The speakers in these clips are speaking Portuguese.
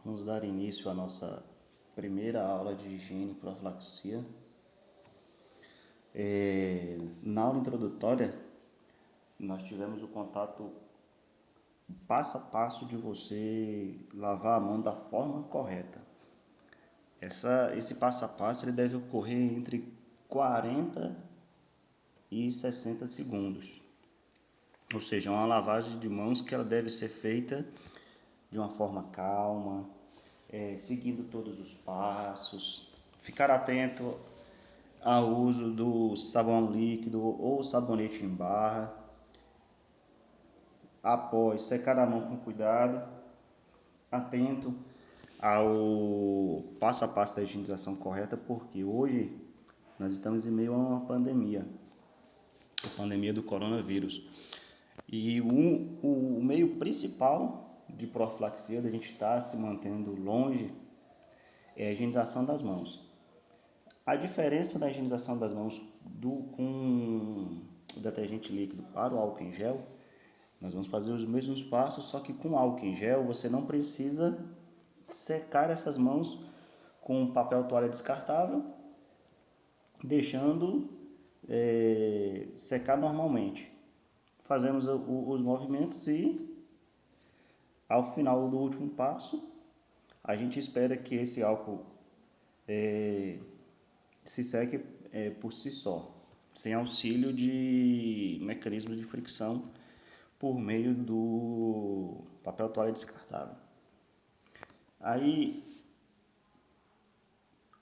Vamos dar início à nossa primeira aula de higiene e profilaxia. Na aula introdutória, nós tivemos o contato passo a passo de você lavar a mão da forma correta. Esse passo a passo ele deve ocorrer entre 40 e 60 segundos. Ou seja, uma lavagem de mãos que ela deve ser feita de uma forma calma, seguindo todos os passos, ficar atento ao uso do sabão líquido ou sabonete em barra. Após secar a mão com cuidado, atento ao passo a passo da higienização correta, porque hoje nós estamos em meio a uma pandemia, a pandemia do coronavírus. E o meio principal de profilaxia, da gente estar se mantendo longe, é a higienização das mãos. A diferença da higienização das mãos com o detergente líquido para o álcool em gel, nós vamos fazer os mesmos passos, só que com álcool em gel você não precisa secar essas mãos com papel toalha descartável, deixando secar normalmente. Fazemos os movimentos e ao final do último passo, a gente espera que esse álcool se seque por si só, sem auxílio de mecanismos de fricção por meio do papel toalha descartável. Aí,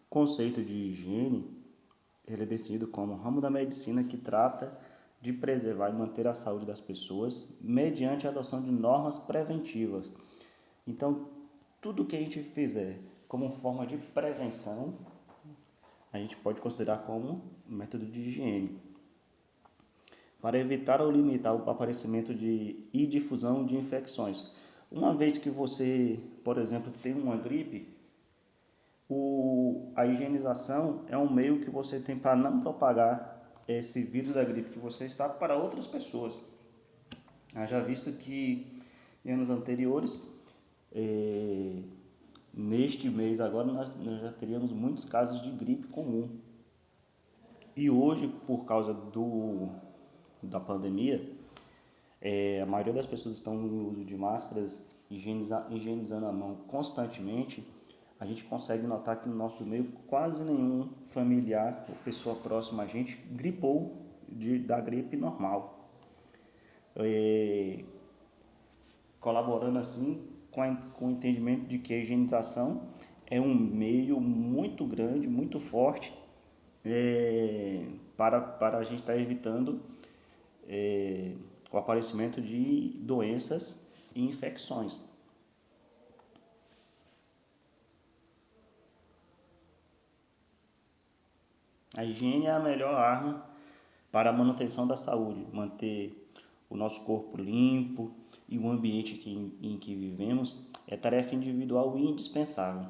o conceito de higiene ele é definido como um ramo da medicina que trata de preservar e manter a saúde das pessoas mediante a adoção de normas preventivas. Então, tudo que a gente fizer como forma de prevenção, a gente pode considerar como método de higiene. Para evitar ou limitar o aparecimento e difusão de infecções. Uma vez que você, por exemplo, tem uma gripe, a higienização é um meio que você tem para não propagar esse vírus da gripe que você está para outras pessoas. Já visto que em anos anteriores, neste mês agora nós já teríamos muitos casos de gripe comum. E hoje, por causa da pandemia, a maioria das pessoas estão no uso de máscaras, higienizando a mão constantemente. A gente consegue notar que no nosso meio quase nenhum familiar ou pessoa próxima a gente gripou da gripe normal. Colaborando assim com o entendimento de que a higienização é um meio muito grande, muito forte para a gente estar evitando o aparecimento de doenças e infecções. A higiene é a melhor arma para a manutenção da saúde, manter o nosso corpo limpo e o ambiente em que vivemos é tarefa individual e indispensável,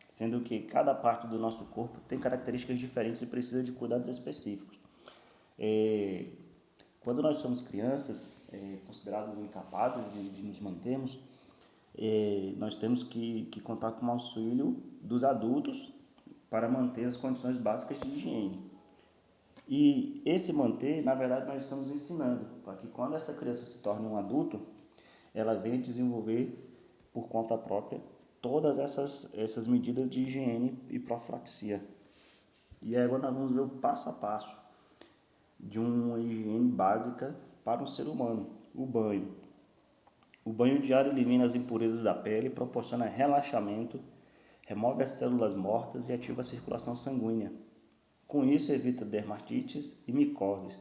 sendo que cada parte do nosso corpo tem características diferentes e precisa de cuidados específicos. Quando nós somos crianças, considerados incapazes de nos mantermos, nós temos que contar com o auxílio dos adultos para manter as condições básicas de higiene. E esse manter, na verdade, nós estamos ensinando para que quando essa criança se torne um adulto, ela venha desenvolver por conta própria todas essas medidas de higiene e profilaxia. E agora nós vamos ver o passo a passo de uma higiene básica para um ser humano, o banho. O banho diário elimina as impurezas da pele, proporciona relaxamento, remove as células mortas e ativa a circulação sanguínea. Com isso, evita dermatites e micoses.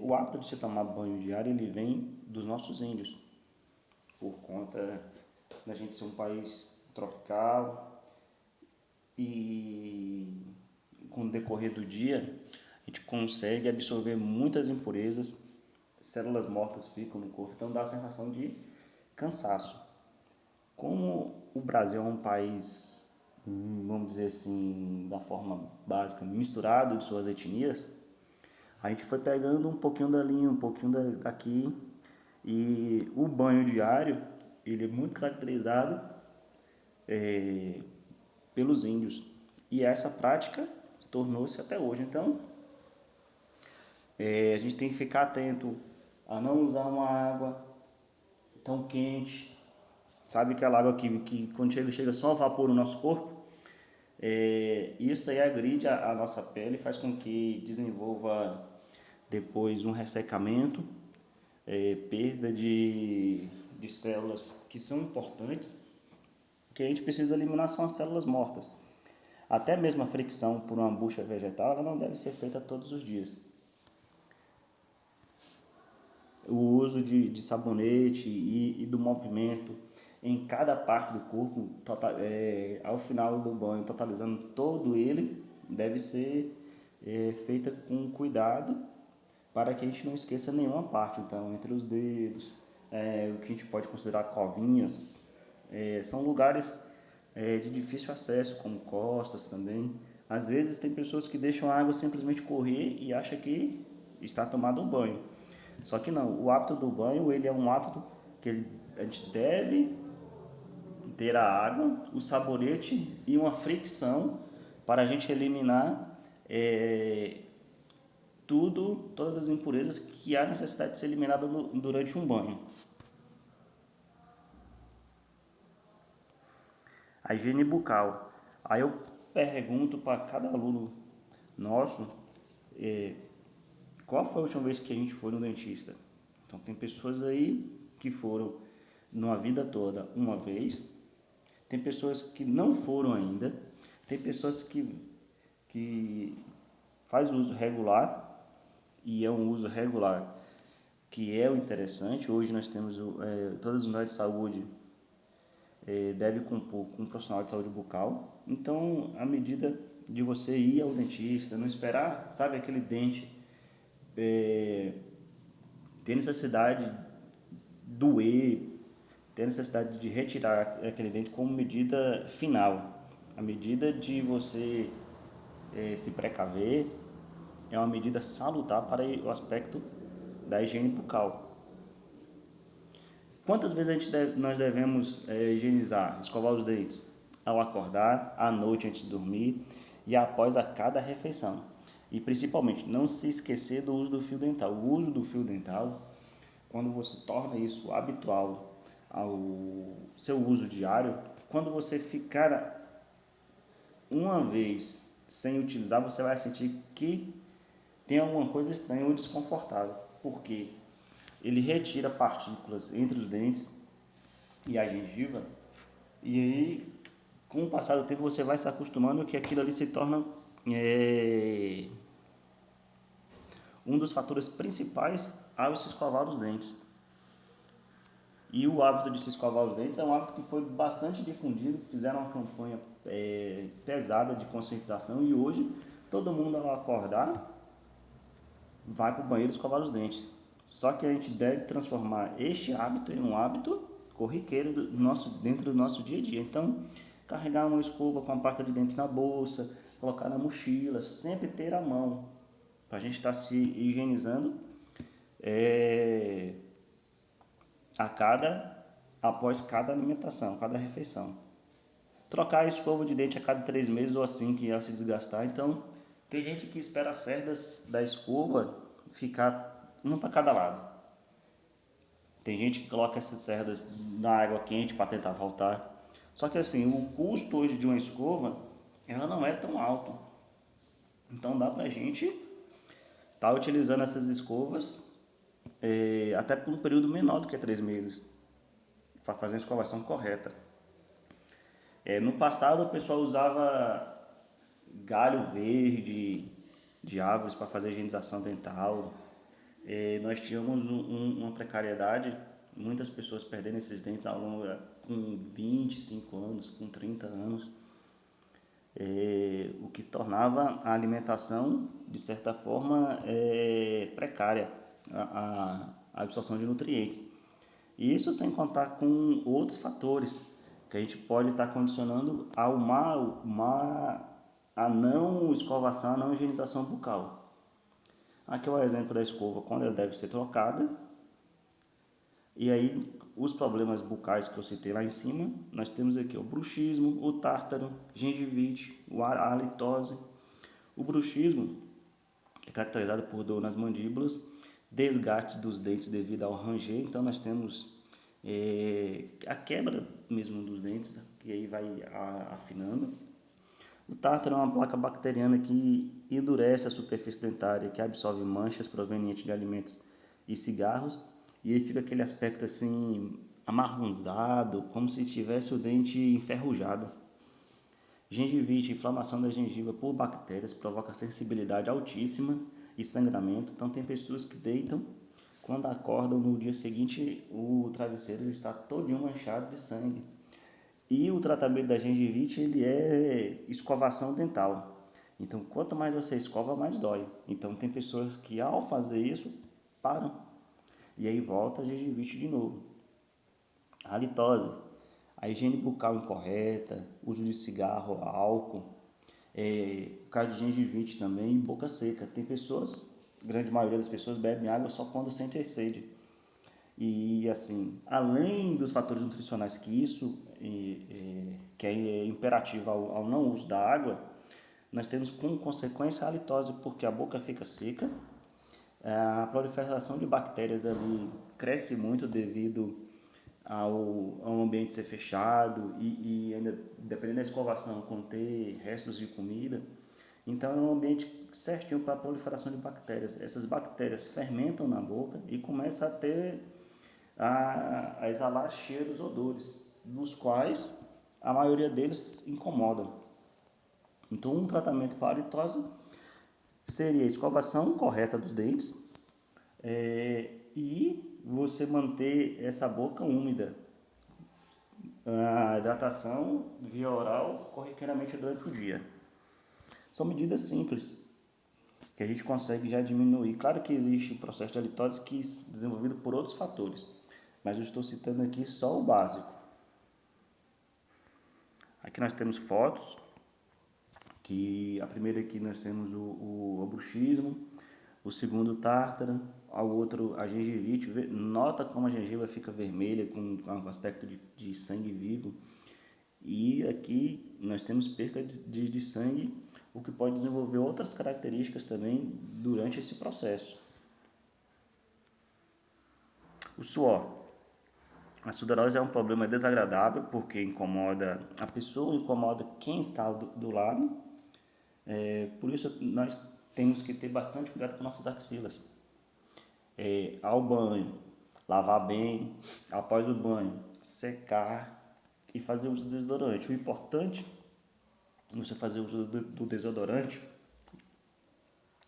O hábito de se tomar banho diário ele vem dos nossos índios, por conta da gente ser um país tropical e com o decorrer do dia a gente consegue absorver muitas impurezas, células mortas ficam no corpo, então dá a sensação de cansaço. Como o Brasil é um país, vamos dizer assim, da forma básica, misturado de suas etnias, a gente foi pegando um pouquinho dali, um pouquinho daqui, e o banho diário, ele é muito caracterizado pelos índios. E essa prática tornou-se até hoje. Então, a gente tem que ficar atento a não usar uma água tão quente. Sabe aquela água que quando chega só o vapor no nosso corpo? Isso aí agride a nossa pele, faz com que desenvolva depois um ressecamento, perda de células que são importantes, que a gente precisa eliminar são as células mortas. Até mesmo a fricção por uma bucha vegetal, ela não deve ser feita todos os dias. O uso de sabonete e do movimento em cada parte do corpo, ao final do banho, totalizando todo ele, deve ser feita com cuidado para que a gente não esqueça nenhuma parte. Então, entre os dedos, o que a gente pode considerar covinhas, são lugares de difícil acesso, como costas também. Às vezes tem pessoas que deixam a água simplesmente correr e acham que está tomando um banho. Só que não, o hábito do banho, ele é um hábito que a gente deve ter a água, o sabonete e uma fricção para a gente eliminar todas as impurezas que há necessidade de ser eliminada durante um banho. A higiene bucal. Aí eu pergunto para cada aluno nosso qual foi a última vez que a gente foi no dentista. Então tem pessoas aí que foram numa vida toda uma vez, tem pessoas que não foram ainda, tem pessoas que faz o uso regular, e é um uso regular que é o interessante. Hoje nós temos todas as unidades de saúde deve compor com um profissional de saúde bucal. Então, à medida de você ir ao dentista, não esperar, sabe, aquele dente ter necessidade de doer, ter necessidade de retirar aquele dente como medida final. A medida de você se precaver é uma medida salutar para o aspecto da higiene bucal. Quantas vezes nós devemos higienizar, escovar os dentes? Ao acordar, à noite antes de dormir e após a cada refeição. E principalmente, não se esquecer do uso do fio dental. O uso do fio dental, quando você torna isso habitual ao seu uso diário, quando você ficar uma vez sem utilizar, você vai sentir que tem alguma coisa estranha ou desconfortável. Por quê? Ele retira partículas entre os dentes e a gengiva, e aí, com o passar do tempo, você vai se acostumando que aquilo ali se torna um dos fatores principais ao se escovar os dentes. E o hábito de se escovar os dentes é um hábito que foi bastante difundido, fizeram uma campanha pesada de conscientização, e hoje todo mundo, ao acordar, vai para o banheiro escovar os dentes. Só que a gente deve transformar este hábito em um hábito corriqueiro dentro do nosso dia a dia. Então, carregar uma escova com a pasta de dente na bolsa, colocar na mochila, sempre ter à mão, para a gente estar se higienizando após cada alimentação, cada refeição. Trocar a escova de dente a cada 3 meses ou assim que ela se desgastar. Então, tem gente que espera as cerdas da escova ficar uma para cada lado. Tem gente que coloca essas cerdas na água quente para tentar voltar. Só que assim, o custo hoje de uma escova, ela não é tão alto. Então dá pra gente estar utilizando essas escovas até por um período menor do que 3 meses, para fazer a escovação correta. No passado o pessoal usava galho verde de árvores para fazer a higienização dental. Nós tínhamos uma precariedade, muitas pessoas perdendo esses dentes ao longo, com 25 anos, com 30 anos, o que tornava a alimentação, de certa forma, precária, a absorção de nutrientes. Isso sem contar com outros fatores que a gente pode estar condicionando a não escovação, a não higienização bucal. Aqui é o exemplo da escova, quando ela deve ser trocada, e aí os problemas bucais que eu citei lá em cima, nós temos aqui o bruxismo, o tártaro, gengivite, a halitose. O bruxismo é caracterizado por dor nas mandíbulas, desgaste dos dentes devido ao ranger, então nós temos a quebra mesmo dos dentes, que aí vai afinando. O tártaro é uma placa bacteriana que endurece a superfície dentária, que absorve manchas provenientes de alimentos e cigarros, e aí fica aquele aspecto assim amarronzado, como se tivesse o dente enferrujado. Gengivite, inflamação da gengiva por bactérias, provoca sensibilidade altíssima e sangramento. Então tem pessoas que deitam, quando acordam no dia seguinte o travesseiro está todinho manchado de sangue. E o tratamento da gengivite ele é escovação dental. Então quanto mais você escova, mais dói. Então tem pessoas que ao fazer isso param e aí volta a gengivite de novo. A halitose, a higiene bucal incorreta, uso de cigarro, álcool, o caso de gengivite também e boca seca. Tem pessoas, a grande maioria das pessoas bebem água só quando sente sede. E assim, além dos fatores nutricionais que isso que é imperativo ao não uso da água, nós temos como consequência a halitose, porque a boca fica seca, a proliferação de bactérias ali cresce muito devido ao ambiente ser fechado e ainda, dependendo da escovação, conter restos de comida. Então é um ambiente certinho para a proliferação de bactérias. Essas bactérias fermentam na boca e começam a exalar cheiros, odores, dos quais a maioria deles incomodam. Então um tratamento para a halitose seria a escovação correta dos dentes e você manter essa boca úmida. A hidratação via oral corriqueiramente durante o dia. São medidas simples que a gente consegue já diminuir. Claro que existe o processo de halitose que é desenvolvido por outros fatores, mas eu estou citando aqui só o básico. Aqui nós temos fotos, que a primeira aqui nós temos o bruxismo, o segundo o tártaro, ao outro a gengivite. Nota como a gengiva fica vermelha com um aspecto de sangue vivo. E aqui nós temos perca de sangue, o que pode desenvolver outras características também durante esse processo. O suor. A sudorese é um problema desagradável porque incomoda a pessoa, incomoda quem está do lado. Por isso nós temos que ter bastante cuidado com nossas axilas. Ao banho, lavar bem, após o banho, secar e fazer uso do desodorante. O importante é você fazer uso do desodorante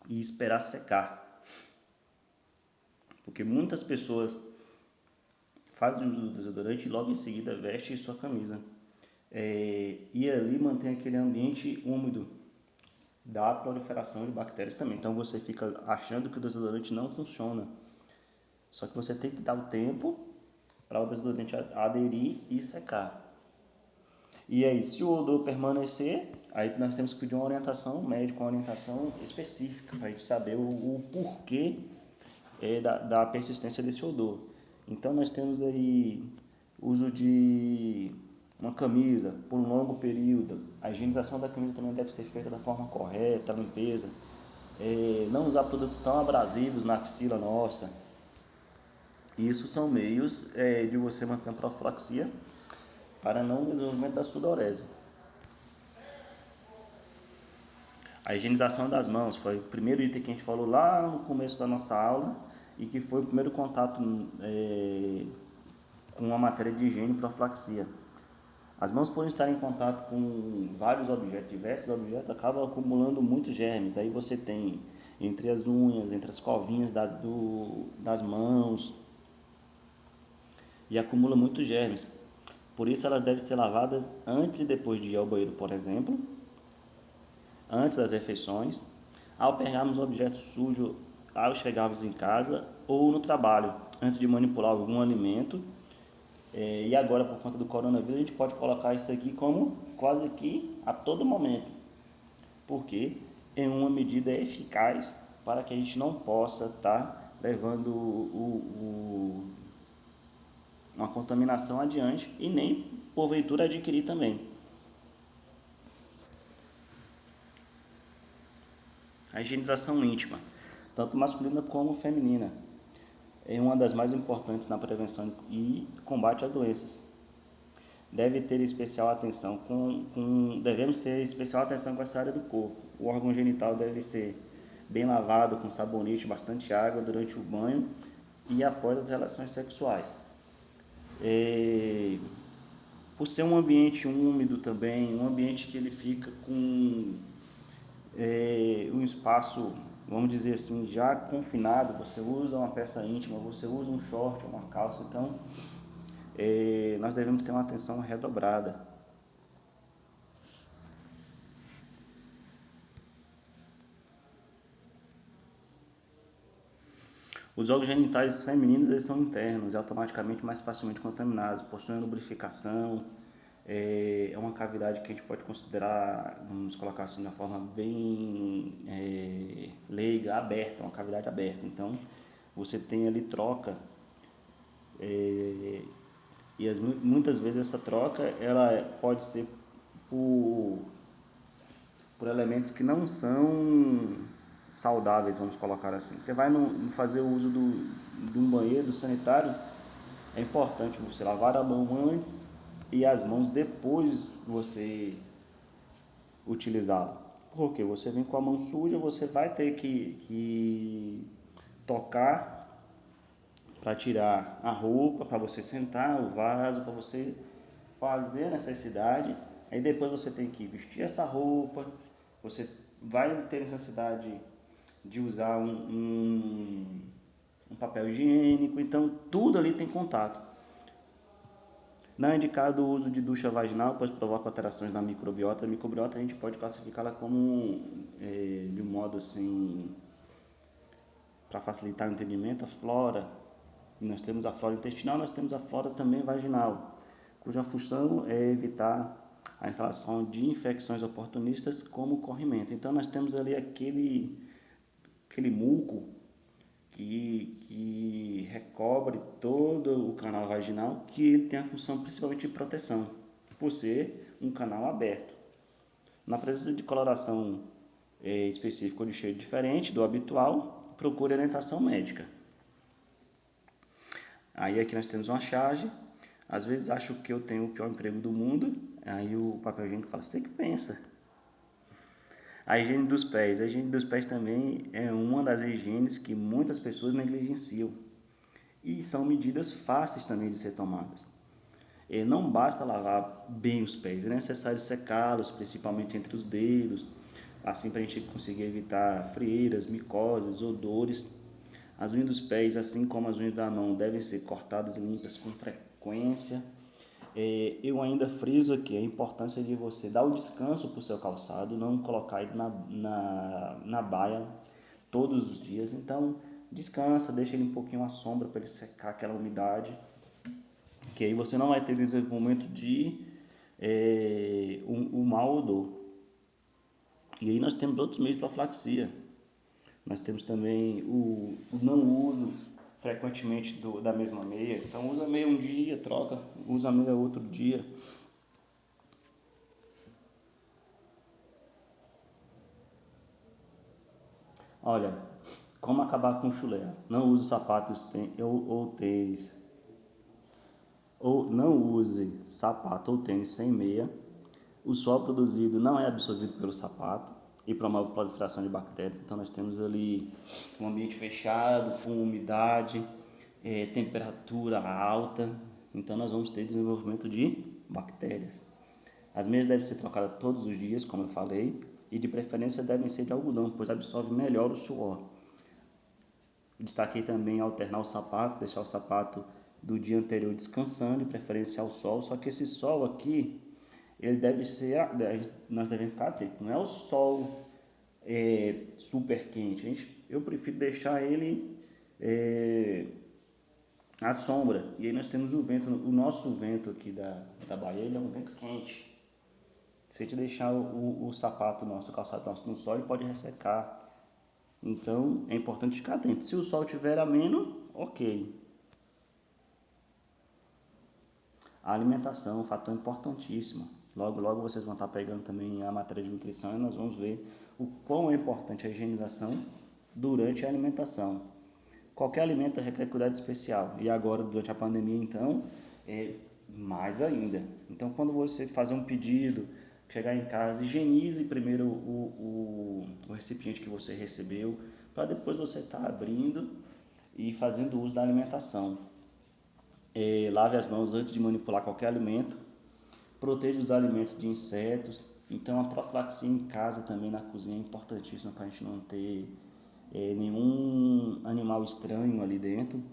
e esperar secar. Porque muitas pessoas fazem uso do desodorante e logo em seguida vestem sua camisa. E ali mantém aquele ambiente úmido da proliferação de bactérias também. Então você fica achando que o desodorante não funciona. Só que você tem que dar o tempo para o desodorante aderir e secar. E aí, se o odor permanecer, aí nós temos que pedir uma orientação médica, uma orientação específica, para a gente saber o porquê da persistência desse odor. Então nós temos aí uso de uma camisa por um longo período. A higienização da camisa também deve ser feita da forma correta, a limpeza. Não usar produtos tão abrasivos na axila nossa. Isso são meios de você manter a profilaxia para não desenvolvimento da sudorese. A higienização das mãos foi o primeiro item que a gente falou lá no começo da nossa aula e que foi o primeiro contato com a matéria de higiene e profilaxia. As mãos, por estar em contato com vários objetos, diversos objetos, acabam acumulando muitos germes. Aí você tem entre as unhas, entre as covinhas das mãos e acumula muitos germes. Por isso elas devem ser lavadas antes e depois de ir ao banheiro, por exemplo, antes das refeições, ao pegarmos objetos sujos ao chegarmos em casa ou no trabalho, antes de manipular algum alimento. E agora, por conta do coronavírus, a gente pode colocar isso aqui como quase que a todo momento, porque é uma medida eficaz para que a gente não possa estar levando uma contaminação adiante e nem porventura adquirir também. A higienização íntima, tanto masculina como feminina, é uma das mais importantes na prevenção e combate a doenças. Devemos ter especial atenção com essa área do corpo. O órgão genital deve ser bem lavado com sabonete, bastante água durante o banho e após as relações sexuais. Por ser um ambiente úmido também, um ambiente que ele fica com um espaço, vamos dizer assim, já confinado, você usa uma peça íntima, você usa um short, uma calça, então nós devemos ter uma atenção redobrada. Os órgãos genitais femininos eles são internos e automaticamente mais facilmente contaminados, possuem lubrificação, é uma cavidade que a gente pode considerar, vamos colocar assim, de uma forma bem leiga, aberta, uma cavidade aberta. Então, você tem ali troca muitas vezes essa troca ela pode ser por, por elementos que não são saudáveis, vamos colocar assim. Você vai fazer o uso de um banheiro sanitário, é importante você lavar a mão antes e as mãos depois você utilizá-lo. Porque você vem com a mão suja, você vai ter que tocar para tirar a roupa, para você sentar, o vaso, para você fazer a necessidade. Aí depois você tem que vestir essa roupa, você vai ter necessidade de usar um papel higiênico, então tudo ali tem contato. Não é indicado o uso de ducha vaginal, pois provoca alterações na microbiota. A microbiota a gente pode classificá-la como, de um modo assim, para facilitar o entendimento, a flora. Nós temos a flora intestinal, nós temos a flora também vaginal, cuja função é evitar a instalação de infecções oportunistas como o corrimento. Então nós temos ali aquele muco que recobre todo o canal vaginal, que ele tem a função principalmente de proteção, por ser um canal aberto. Na presença de coloração específica ou de cheiro diferente do habitual, procure orientação médica. Aí aqui nós temos uma charge. Às vezes acho que eu tenho o pior emprego do mundo. Aí o papel higiênico fala, você que pensa. A higiene dos pés. A higiene dos pés também é uma das higienes que muitas pessoas negligenciam. E são medidas fáceis também de ser tomadas. Não basta lavar bem os pés, é necessário secá-los, principalmente entre os dedos, assim para a gente conseguir evitar frieiras, micoses, odores. As unhas dos pés, assim como as unhas da mão, devem ser cortadas e limpas com frequência. Eu ainda friso aqui a importância de você dar o descanso para o seu calçado, não colocar ele na baia todos os dias. Então, descansa, deixa ele um pouquinho à sombra para ele secar aquela umidade, que aí você não vai ter desenvolvimento de um mau odor. E aí nós temos outros meios para profilaxia. Nós temos também o não uso frequentemente da mesma meia. Então usa a meia um dia, troca, usa a meia outro dia. Olha, como acabar com o chulé? Não use sapatos ou tênis. Ou não use sapato ou tênis sem meia. O suor produzido não é absorvido pelo sapato e promove a proliferação de bactérias. Então nós temos ali um ambiente fechado, com umidade, temperatura alta. Então nós vamos ter desenvolvimento de bactérias. As meias devem ser trocadas todos os dias, como eu falei, e de preferência devem ser de algodão, pois absorve melhor o suor. Destaquei também alternar o sapato, deixar o sapato do dia anterior descansando, de preferência ao sol, só que esse sol aqui, ele deve ser, nós devemos ficar atentos, não é o sol super quente, eu prefiro deixar ele à sombra, e aí nós temos o vento, o nosso vento aqui da Bahia, ele é um vento quente. Se a gente deixar o sapato nosso, o calçado nosso no sol, ele pode ressecar. Então, é importante ficar atento. Se o sol estiver ameno, ok. A alimentação é um fator importantíssimo. Logo, logo vocês vão estar pegando também a matéria de nutrição e nós vamos ver o quão é importante a higienização durante a alimentação. Qualquer alimento requer cuidado especial e agora, durante a pandemia, então, é mais ainda. Então, quando você fazer um pedido, chegar em casa, higienize primeiro o recipiente que você recebeu, para depois você estar abrindo e fazendo uso da alimentação. Lave as mãos antes de manipular qualquer alimento. Proteja os alimentos de insetos. Então, a profilaxia em casa também na cozinha é importantíssima para a gente não ter nenhum animal estranho ali dentro.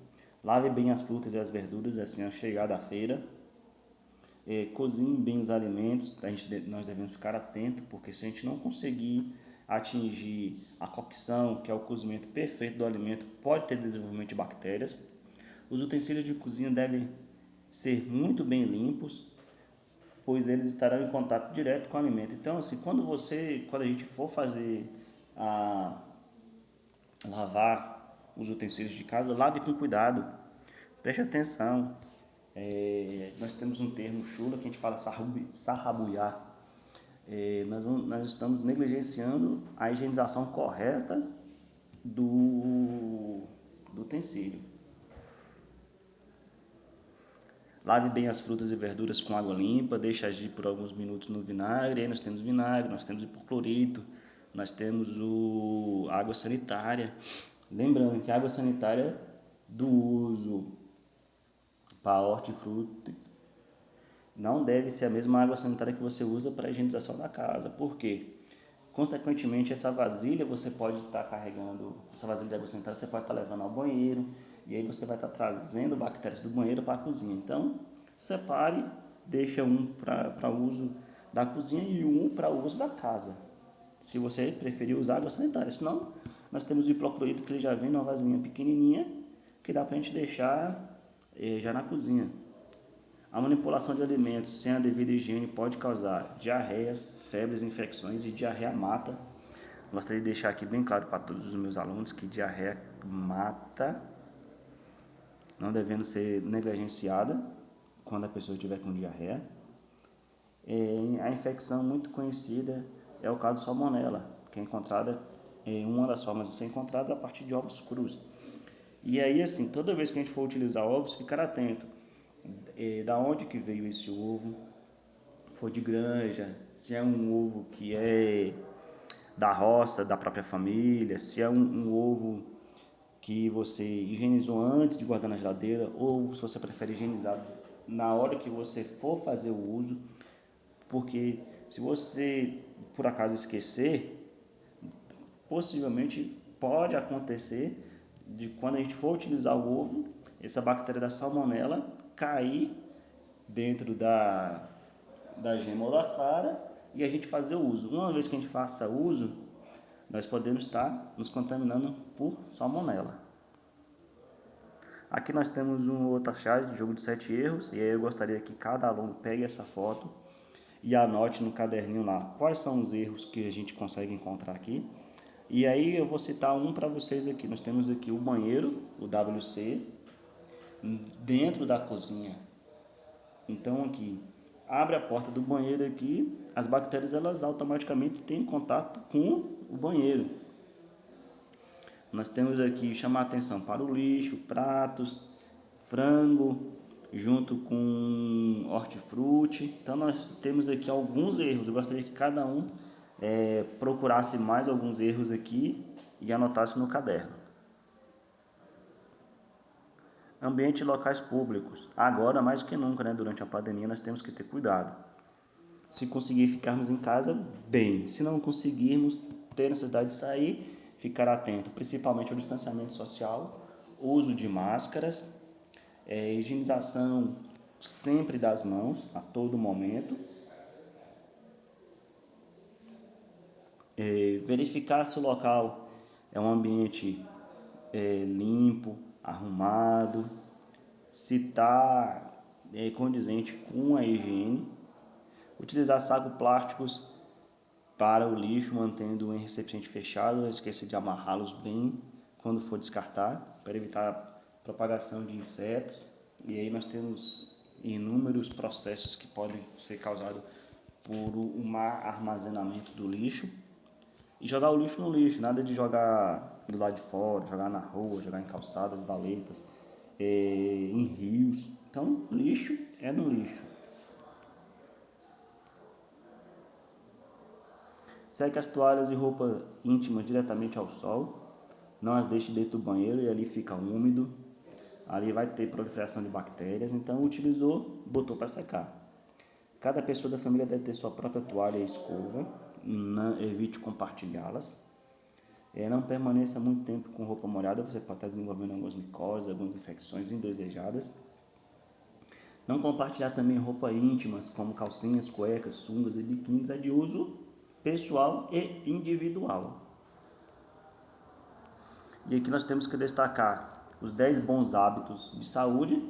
Lave bem as frutas e as verduras assim ao chegar da feira. Cozinhe bem os alimentos. Nós devemos ficar atentos, porque se a gente não conseguir atingir a cocção, que é o cozimento perfeito do alimento, pode ter desenvolvimento de bactérias. Os utensílios de cozinha devem ser muito bem limpos, pois eles estarão em contato direto com o alimento. Então, assim, quando a gente for lavar os utensílios de casa, lave com cuidado, preste atenção. Nós temos um termo chulo que a gente fala sarrabuiar. Nós estamos negligenciando a higienização correta do utensílio. Lave bem as frutas e verduras com água limpa, deixe agir por alguns minutos no vinagre. Aí nós temos vinagre, nós temos hipoclorito, nós temos água sanitária. Lembrando que a água sanitária do uso para hortifruti não deve ser a mesma água sanitária que você usa para a higienização da casa. Por quê? Consequentemente, essa vasilha você pode estar carregando, essa vasilha de água sanitária você pode estar levando ao banheiro, e aí você vai estar trazendo bactérias do banheiro para a cozinha. Então, separe, deixa um para uso da cozinha e um para uso da casa, se você preferir usar água sanitária. Senão, nós temos o hipoclorito, que ele já vem numa vasilhinha pequenininha, que dá para a gente deixar já na cozinha. A manipulação de alimentos sem a devida higiene pode causar diarreias, febres, infecções e diarreia mata. Gostaria de deixar aqui bem claro para todos os meus alunos que diarreia mata, não devendo ser negligenciada quando a pessoa estiver com diarreia. A infecção muito conhecida é o caso de salmonela, que é encontrada, uma das formas de ser encontrada a partir de ovos crus. E aí, assim, toda vez que a gente for utilizar ovos, ficar atento. Da onde que veio esse ovo? Foi de granja? Se é um ovo que é da roça, da própria família? Se é um ovo que você higienizou antes de guardar na geladeira, ou se você prefere higienizar na hora que você for fazer o uso, porque se você por acaso esquecer, possivelmente pode acontecer de quando a gente for utilizar o ovo, essa bactéria da salmonela cair dentro da gema ou da clara e a gente fazer o uso. Uma vez que a gente faça uso, nós podemos estar nos contaminando por salmonela. Aqui nós temos uma outra chave de jogo de 7 erros, e aí eu gostaria que cada aluno pegue essa foto e anote no caderninho lá quais são os erros que a gente consegue encontrar aqui. E aí eu vou citar um para vocês aqui. Nós temos aqui o banheiro, o WC, dentro da cozinha. Então aqui, abre a porta do banheiro aqui, as bactérias elas automaticamente têm contato com o banheiro. Nós temos aqui chamar atenção para o lixo, pratos, frango, junto com hortifruti. Então nós temos aqui alguns erros. Eu gostaria que cada um procurasse mais alguns erros aqui e anotasse no caderno. Ambiente e locais públicos. Agora, mais que nunca, né, durante a pandemia, nós temos que ter cuidado. Se conseguir ficarmos em casa, bem. Se não conseguirmos ter necessidade de sair, ficar atento, principalmente ao distanciamento social, uso de máscaras, higienização sempre das mãos, a todo momento. Verificar se o local é um ambiente limpo, arrumado, se está condizente com a higiene. Utilizar sacos plásticos para o lixo, mantendo em recipiente fechado. Não esqueça de amarrá-los bem quando for descartar, para evitar a propagação de insetos. E aí nós temos inúmeros processos que podem ser causados por um má armazenamento do lixo. E jogar o lixo no lixo, nada de jogar do lado de fora, jogar na rua, jogar em calçadas, valetas, em rios. Então, lixo é no lixo. Seque as toalhas e roupas íntimas diretamente ao sol. Não as deixe dentro do banheiro e ali fica úmido. Ali vai ter proliferação de bactérias. Então, utilizou, botou para secar. Cada pessoa da família deve ter sua própria toalha e escova. Não, evite compartilhá-las. Não permaneça muito tempo com roupa molhada. Você pode estar desenvolvendo algumas micoses, algumas infecções indesejadas. Não compartilhar também roupa íntimas, como calcinhas, cuecas, sungas e biquínis, é de uso pessoal e individual. E aqui nós temos que destacar os 10 bons hábitos de saúde,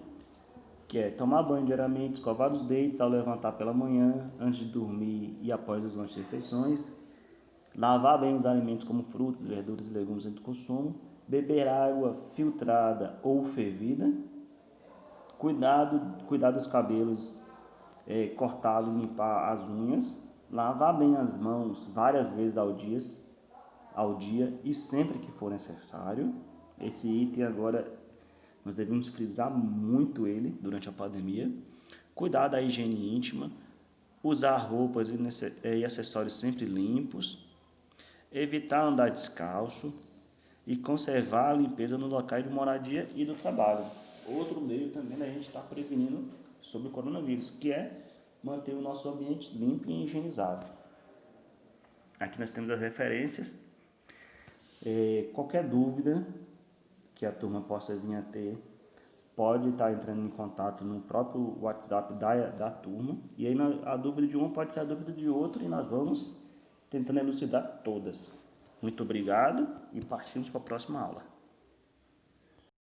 que é tomar banho diariamente, escovar os dentes ao levantar pela manhã, antes de dormir e após os lanches e refeições, lavar bem os alimentos como frutas, verduras e legumes antes do consumo, beber água filtrada ou fervida, cuidar dos cabelos, cortá-lo e limpar as unhas, lavar bem as mãos várias vezes ao dia e sempre que for necessário. Esse item agora nós devemos frisar muito ele durante a pandemia. Cuidar da higiene íntima, usar roupas e acessórios sempre limpos, evitar andar descalço e conservar a limpeza no local de moradia e do trabalho. Outro meio também da gente estar prevenindo sobre o coronavírus, que é manter o nosso ambiente limpo e higienizado. Aqui nós temos as referências. Qualquer dúvida que a turma possa vir a ter, pode estar entrando em contato no próprio WhatsApp da turma. E aí a dúvida de um pode ser a dúvida de outro e nós vamos tentando elucidar todas. Muito obrigado e partimos para a próxima aula.